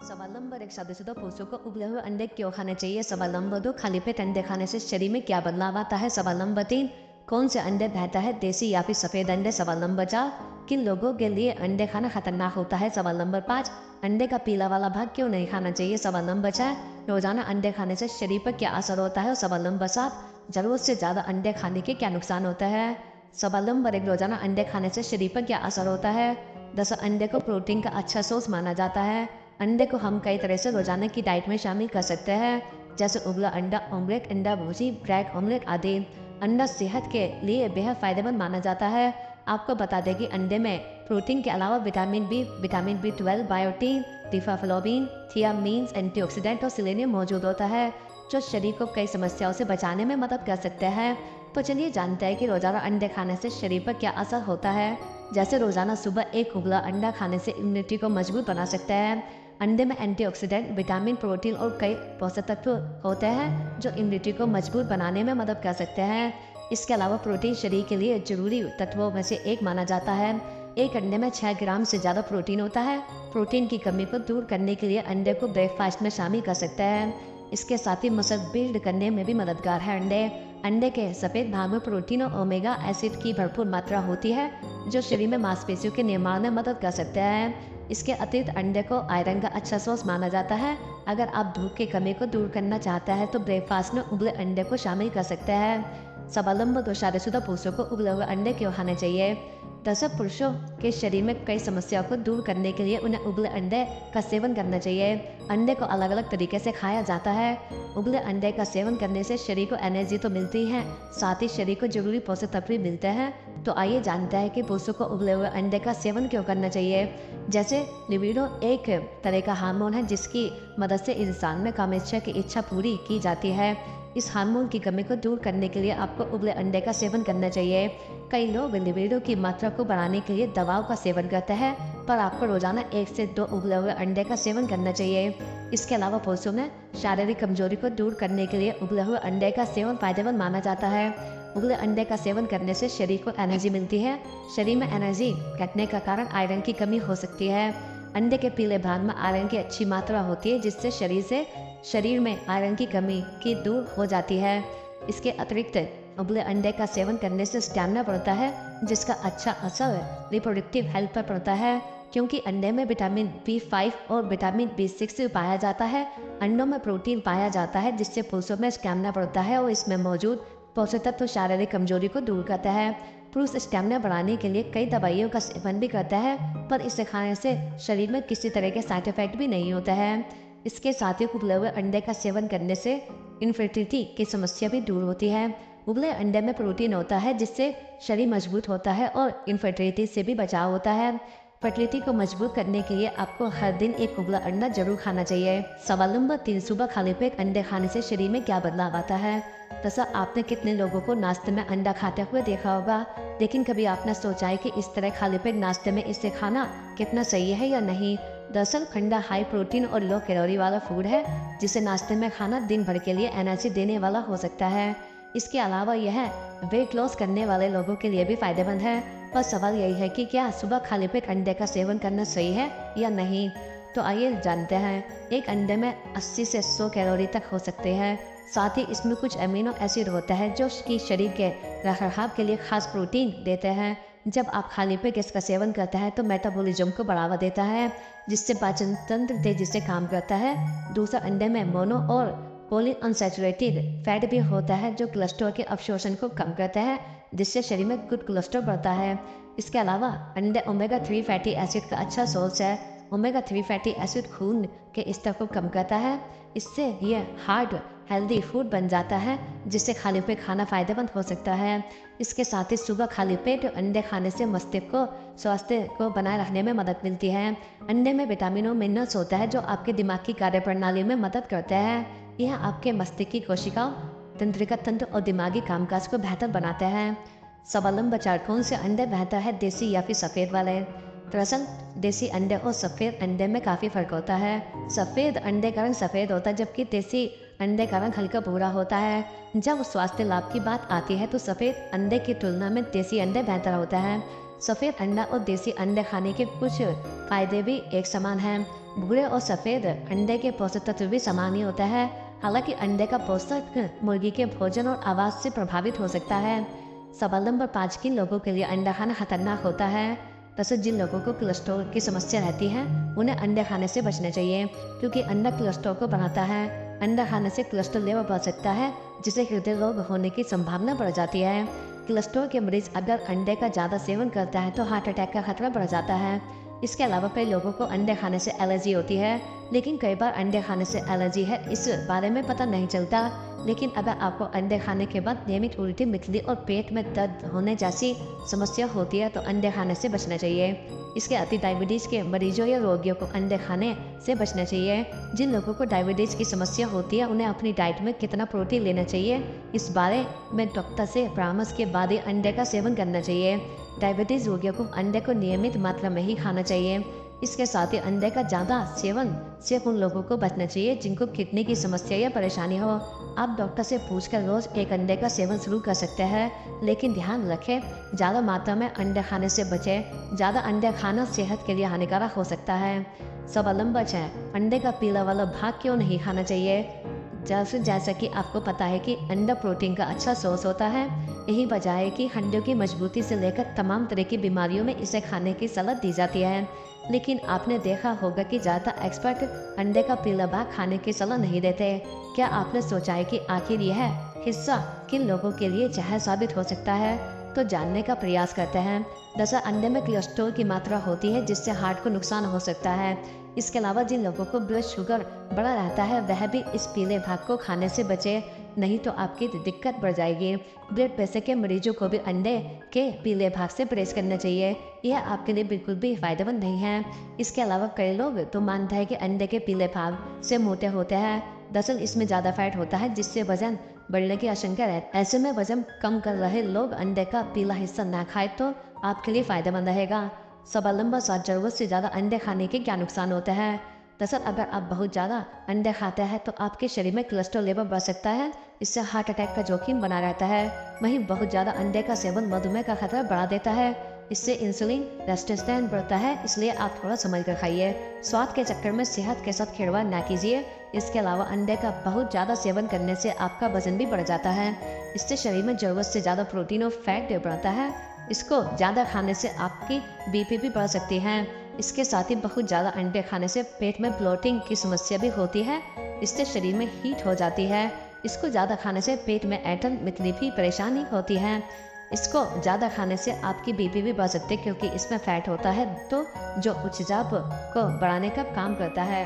सवाल नंबर 1, शादीशुदा पुरुषों को उबले हुए अंडे क्यों खाने चाहिए? सवाल नंबर 2, खाली पेट अंडे खाने से शरीर में क्या बदलाव आता है? सवाल नंबर 3, कौन से अंडे बेहतर है, देसी या फिर सफेद अंडे? सवाल नंबर 4, किन लोगों के लिए अंडे खाना खतरनाक होता है? सवाल नंबर 5, अंडे का पीला वाला भाग क्यों नहीं खाना चाहिए? सवाल नंबर 6, रोजाना अंडे खाने से शरीर पर क्या असर होता है? और सवाल नंबर 7, जरूरत से ज्यादा अंडे खाने के क्या नुकसान होता है? सवाल नंबर 1, रोजाना अंडे खाने से शरीर पर क्या असर होता है? दरअसल अंडे को प्रोटीन का अच्छा सोर्स माना जाता है। अंडे को हम कई तरह से रोजाना की डाइट में शामिल कर सकते हैं, जैसे उबला अंडा ऑमलेट, अंडा भुर्जी, ब्रेड ऑमलेट आदि। अंडा सेहत के लिए बेहद फायदेमंद माना जाता है। आपको बता दें कि अंडे में प्रोटीन के अलावा vitamin B, vitamin B 12, biotin, riboflavin, thiamines, antioxidant और सेलेनियम मौजूद होता है, जो शरीर को कई समस्याओं से बचाने में मदद कर सकते हैं। तो चलिए जानते हैं कि रोजाना अंडे खाने से शरीर पर क्या असर होता है। जैसे रोजाना सुबह एक उबला अंडा खाने से इम्यूनिटी को मजबूत बना सकते हैं। अंडे में एंटीऑक्सीडेंट, विटामिन, प्रोटीन और कई पोषक तत्व होते हैं जो इम्यूनिटी को मजबूत बनाने में मदद कर सकते हैं। इसके अलावा प्रोटीन शरीर के लिए जरूरी तत्वों में से एक माना जाता है। एक अंडे में 6 ग्राम से ज़्यादा प्रोटीन होता है। प्रोटीन की कमी को दूर करने के लिए अंडे को ब्रेकफास्ट में शामिल कर सकते हैं। इसके साथ ही मसल बिल्ड करने में भी मददगार है अंडे। अंडे के सफ़ेद भाग में प्रोटीन और ओमेगा एसिड की भरपूर मात्रा होती है, जो शरीर में मांसपेशियों के निर्माण में मदद कर सकते हैं। इसके अतिरिक्त अंडे को आयरन का अच्छा सोर्स माना जाता है। अगर आप भूख की कमी को दूर करना चाहते हैं तो ब्रेकफास्ट में उबले अंडे को शामिल कर सकते हैं। सवाल नंबर 2, शादीशुदा पुरुषों को उबले हुए अंडे क्यों खाने चाहिए? दरअसल पुरुषों के शरीर में कई समस्याओं को दूर करने के लिए उन्हें उबले अंडे का सेवन करना चाहिए। अंडे को अलग अलग तरीके से खाया जाता है। उबले अंडे का सेवन करने से शरीर को एनर्जी तो मिलती है, साथ ही शरीर को जरूरी पोषक तत्व भी मिलते हैं। तो आइए जानते हैं कि पुरुषों को उबले हुए अंडे का सेवन क्यों करना चाहिए। जैसे लिबिडो एक तरह का हार्मोन है जिसकी मदद से इंसान में कामेच्छा की इच्छा पूरी की जाती है। इस हार्मोन की कमी को दूर करने के लिए आपको उबले अंडे का सेवन करना चाहिए। कई लोग लिबिडो की मात्रा को बढ़ाने के लिए दवाओं का सेवन करते हैं, पर आपको रोजाना 1 से 2 उबले हुए अंडे का सेवन करना चाहिए। इसके अलावा पुरुषों में शारीरिक कमजोरी को दूर करने के लिए उबले हुए अंडे का सेवन फायदेमंद माना जाता है। उबले अंडे का सेवन करने से शरीर को एनर्जी मिलती है। शरीर में एनर्जी घटने का कारण आयरन की कमी हो सकती है। अंडे के पीले भाग में आयरन की अच्छी मात्रा होती है, जिससे शरीर में आयरन की कमी की दूर हो जाती है। इसके अतिरिक्त उबले अंडे का सेवन करने से स्टैमिना बढ़ता है, जिसका अच्छा असर रिप्रोडक्टिव हेल्थ पर पड़ता है, क्योंकि अंडे में विटामिन B5 और विटामिन B6 पाया जाता है। अंडों में प्रोटीन पाया जाता है, जिससे पुरुषों में स्टैमिना बढ़ता है और इसमें मौजूद पोषक तत्व शारीरिक कमजोरी को दूर करता है। पुरुष स्टैमिना बढ़ाने के लिए कई दवाइयों का सेवन भी करता है, पर इसे खाने से शरीर में किसी तरह के साइड इफेक्ट भी नहीं होता है। इसके साथ ही उबले हुए अंडे का सेवन करने से इनफर्टिलिटी की समस्या भी दूर होती है। उबले अंडे में प्रोटीन होता है, जिससे शरीर मजबूत होता है और इनफर्टिलिटी से भी बचाव होता है। फर्टिलिटी को मजबूत करने के लिए आपको हर दिन एक उबला अंडा जरूर खाना चाहिए। सवाल नंबर 3, सुबह खाली पेट अंडे खाने से शरीर में क्या बदलाव आता है? दरअसल आपने कितने लोगों को नाश्ते में अंडा खाते हुए देखा होगा, लेकिन कभी आपने सोचा है कि इस तरह खाली पेट नाश्ते में इसे खाना कितना सही है या नहीं? दरअसल अंडा हाई प्रोटीन और लो कैलोरी वाला फूड है, जिसे नाश्ते में खाना दिन भर के लिए एनर्जी देने वाला हो सकता है। इसके अलावा यह वेट लॉस करने वाले लोगों के लिए भी फायदेमंद है। पर सवाल यही है कि क्या सुबह खाली पेट अंडे का सेवन करना सही है या नहीं? तो आइए जानते हैं। एक अंडे में 80 से 100 कैलोरी तक हो सकते हैं। साथ ही इसमें कुछ अमीनो एसिड होता है जो कि शरीर के रखरखाव के लिए खास प्रोटीन देते हैं। जब आप खाली पेट इसका सेवन करते हैं तो मेटाबॉलिज्म को बढ़ावा देता है, जिससे पाचन तंत्र तेजी से काम करता है। दूसरा, अंडे में मोनो और पॉलीअनसैचुरेटेड फैट भी होता है, जो कोलेस्ट्रॉल के अवशोषण को कम करता है, जिससे शरीर में गुड कोलेस्ट्रॉल बढ़ता है। इसके अलावा अंडे ओमेगा 3 फैटी एसिड का अच्छा सोर्स है। ओमेगा 3 फैटी एसिड खून के स्तर को कम करता है। इससे यह हार्ट हेल्दी फूड बन जाता है, जिससे खाली पेट खाना फायदेमंद हो सकता है। इसके साथ ही सुबह खाली पेट अंडे खाने से मस्तिष्क को स्वास्थ्य को बनाए रखने में मदद मिलती है। अंडे में विटामिन और मिनरल्स होता है, जो आपके दिमाग की कार्यप्रणाली में मदद करता है। यह आपके मस्तिष्क की कोशिकाओं, तंत्रिका तंत्र और दिमागी कामकाज को बेहतर बनाता है। सवाल नंबर 4, कौन से अंडे बेहतर है, देसी या फिर सफ़ेद वाले? दरअसल देसी अंडे और सफ़ेद अंडे में काफ़ी फर्क होता है। सफ़ेद अंडे का रंग सफ़ेद होता है, जबकि देसी अंडे का रंग हल्का भूरा होता है। जब स्वास्थ्य लाभ की बात आती है तो सफ़ेद अंडे की तुलना में देसी अंडे बेहतर होता है। सफ़ेद अंडा और देसी अंडे खाने के कुछ फायदे भी एक समान हैं। भूरे और सफ़ेद अंडे के पोषक तत्व भी समान ही होता है। हालांकि अंडे का पोषक मुर्गी के भोजन और आवाज़ से प्रभावित हो सकता है। सवाल नंबर 5, किन लोगों के लिए अंडा खाना खतरनाक होता है? वैसे जिन लोगों को कोलेस्ट्रॉल की समस्या रहती है उन्हें अंडे खाने से बचना चाहिए, क्योंकि अंडा कोलेस्ट्रॉल को बढ़ाता है। अंडा खाने से कोलेस्ट्रॉल लेवल बढ़ सकता है, जिससे हृदय रोग होने की संभावना बढ़ जाती है। कोलेस्ट्रॉल के मरीज अगर अंडे का ज़्यादा सेवन करता है तो हार्ट अटैक का खतरा बढ़ जाता है। इसके अलावा कई लोगों को अंडे खाने से एलर्जी होती है, लेकिन कई बार अंडे खाने से एलर्जी है इस बारे में पता नहीं चलता। लेकिन अगर आपको अंडे खाने के बाद नियमित उल्टी, मितली और पेट में दर्द होने जैसी समस्या होती है तो अंडे खाने से बचना चाहिए। इसके अति डायबिटीज़ के मरीजों या रोगियों को अंडे खाने से बचना चाहिए। जिन लोगों को डायबिटीज़ की समस्या होती है उन्हें अपनी डाइट में कितना प्रोटीन लेना चाहिए, इस बारे में डॉक्टर से परामर्श के बाद ही अंडे का सेवन करना चाहिए। डायबिटीज़ रोगियों को अंडे को नियमित मात्रा में ही खाना चाहिए। इसके साथ ही अंडे का ज़्यादा सेवन सिर्फ उन लोगों को बचना चाहिए जिनको किडनी की समस्या या परेशानी हो। आप डॉक्टर से पूछकर रोज़ एक अंडे का सेवन शुरू कर सकते हैं, लेकिन ध्यान रखें ज़्यादा मात्रा में अंडे खाने से बचें। ज़्यादा अंडे खाना सेहत के लिए हानिकारक हो सकता है। सवाल नंबर 6, अंडे का पीला वाला भाग क्यों नहीं खाना चाहिए? जैसा कि आपको पता है कि अंडा प्रोटीन का अच्छा सोर्स होता है। यही वजह है कि हड्डियों की मजबूती से लेकर तमाम तरह की बीमारियों में इसे खाने की सलाह दी जाती है। लेकिन आपने देखा होगा कि ज़्यादातर एक्सपर्ट अंडे का पीला भाग खाने की सलाह नहीं देते। क्या आपने सोचा है कि आखिर यह हिस्सा किन लोगों के लिए जहर साबित हो सकता है? तो जानने का प्रयास करते हैं। दरअसल अंडे में कोलेस्ट्रॉल की मात्रा होती है, जिससे हार्ट को नुकसान हो सकता है। इसके अलावा जिन लोगों को ब्लड शुगर बढ़ा रहता है वह भी इस पीले भाग को खाने से बचे, नहीं तो आपकी दिक्कत बढ़ जाएगी। ब्लड प्रेशर के मरीजों को भी अंडे के पीले भाग से परहेज करना चाहिए। यह आपके लिए बिल्कुल भी फायदेमंद नहीं है। इसके अलावा कई लोग तो मानते हैं कि अंडे के पीले भाग से मोटे होते हैं। दरअसल इसमें ज़्यादा फैट होता है, जिससे वजन बढ़ने की आशंका है। ऐसे में वजन कम कर रहे लोग अंडे का पीला हिस्सा ना खाए तो आपके लिए फायदेमंद रहेगा। सवाल नंबर 7, जरूरत से ज़्यादा अंडे खाने के क्या नुकसान होते हैं? दरअसल अगर आप बहुत ज़्यादा अंडे खाते हैं तो आपके शरीर में कोलेस्ट्रॉल लेवल बढ़ सकता है, इससे हार्ट अटैक का जोखिम बना रहता है। वहीं बहुत ज़्यादा अंडे का सेवन मधुमेह का खतरा बढ़ा देता है, इससे इंसुलिन रेजिस्टेंस बढ़ता है, इसलिए आप थोड़ा समझ कर खाइए। स्वाद के चक्कर में सेहत के साथ खिलवाड़ ना कीजिए। इसके अलावा अंडे का बहुत ज़्यादा सेवन करने से आपका वजन भी बढ़ जाता है, इससे शरीर में ज़रूरत से ज़्यादा प्रोटीन और फैट बढ़ता है। इसको ज़्यादा खाने से आपकी बीपी भी बढ़ सकती है। इसके साथ ही बहुत ज़्यादा अंडे खाने से पेट में ब्लोटिंग की समस्या भी होती है, इससे शरीर में हीट हो जाती है। इसको ज़्यादा खाने से पेट में ऐंठन मितली भी परेशानी होती है। इसको ज़्यादा खाने से आपकी बीपी भी बढ़ सकती है, क्योंकि इसमें फैट होता है तो जो उच्च चाप को बढ़ाने का काम करता है।